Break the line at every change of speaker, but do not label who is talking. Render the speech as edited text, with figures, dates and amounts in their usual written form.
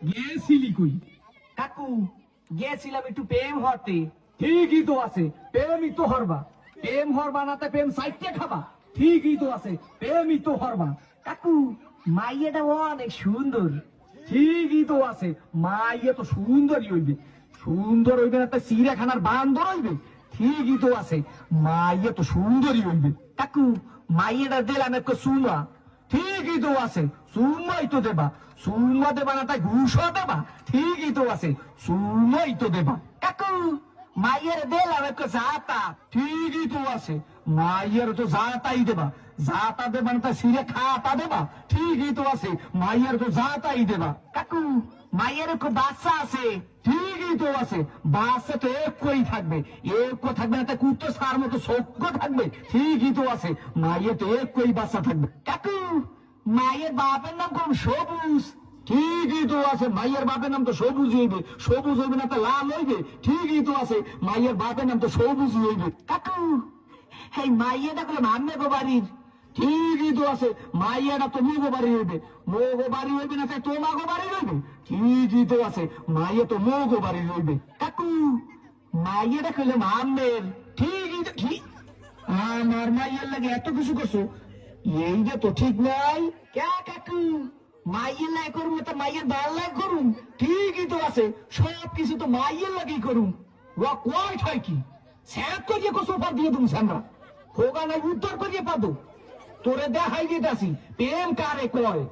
গেছিলি কই?
কাকু গেছিলাম একটু প্রেম হতে।
ঠিকই তো আছে, প্রেমই তো হরবা। প্রেম হরবা নাতে প্রেম সাইটে খাবা। ঠিকই তো আছে, প্রেমই তো হরবা।
কাকু মাইয়াটা অনেক সুন্দর।
ঠিকই তো আছে, মাইয়া তো সুন্দরই হইবে। সুন্দর হইবে না তো চিড়িয়াখানার বান্দর হইবে। ঠিকই তো আছে, মাইয়া তো সুন্দরই হইবে।
কাকু মাইয়াটা দিলাম একটু সুমা।
ঠিকই তো আছে, সুমাই তো দেবা। সুমা দেবা না তাই ঘুষও দেবা। ঠিকই তো আছে, সুমাই তো দেবা।
কাকু মাইয়ার দিলাম একটু জাতা।
ঠিকই তো আছে, মাইয়ের তো যাতাই দেবা। যাতা দেবা না তাই সিরে খাতা দেবা। ঠিকই তো আছে, মাইয়ের তো যাতাই দেবা।
কাকু মাইয়ার একটু বাচ্চা আছে।
ঠিকই তো আছে, বাসে তো একই থাকবে। এক থাকবে না তাই কুত্তো সার মতো সভ্য থাকবে। ঠিকই তো আছে, মাইয়ের তো একই বাচ্চা থাকবে।
কাকু মায়ের বাপের নাম কোন সবুজ।
ঠিকই তো আছে, মাইয়ের বাপের নাম তো সবুজ হইবে। সবুজ হইবে না তো লাল হইবে। ঠিকই তো আছে, মাইয়ের বাপের নাম তো সবুজ হইবে।
কাকু এই মাইয়াটা করলাম আম্মে গো বাড়ির।
ঠিকই তো আছে, মাইয়াটা তো মোগো বাড়ি হইবে। মোগো বাড়ি হইবে না তাই তোমাগো বাড়ি হইবে। ঠিকই তো আছে, মাইয়া তো মোগো বাড়ি হইবে।
কাকু মাইয়াটা করলাম আম্মের।
ঠিকই তো ঠিক। আমার মাইয়ার লাগে এত কিছু করছো, এই যে তো ঠিক নাই।
কে কাকু মাইয়ের লাই করুম তো মাইয়ের বাল লাই করুম।
ঠিকই তো আছে, সব কিছু তো মাইয়ের লাগেই করুম। ওয়া কয় ঠাই কি স্যাপ করিয়ে কো সোফা দিয়ে তুমি সামরা হোগা নাই উত্তর করিয়ে পাদো। তোরে দেখাই দিতেছি প্রেম কারে কয়।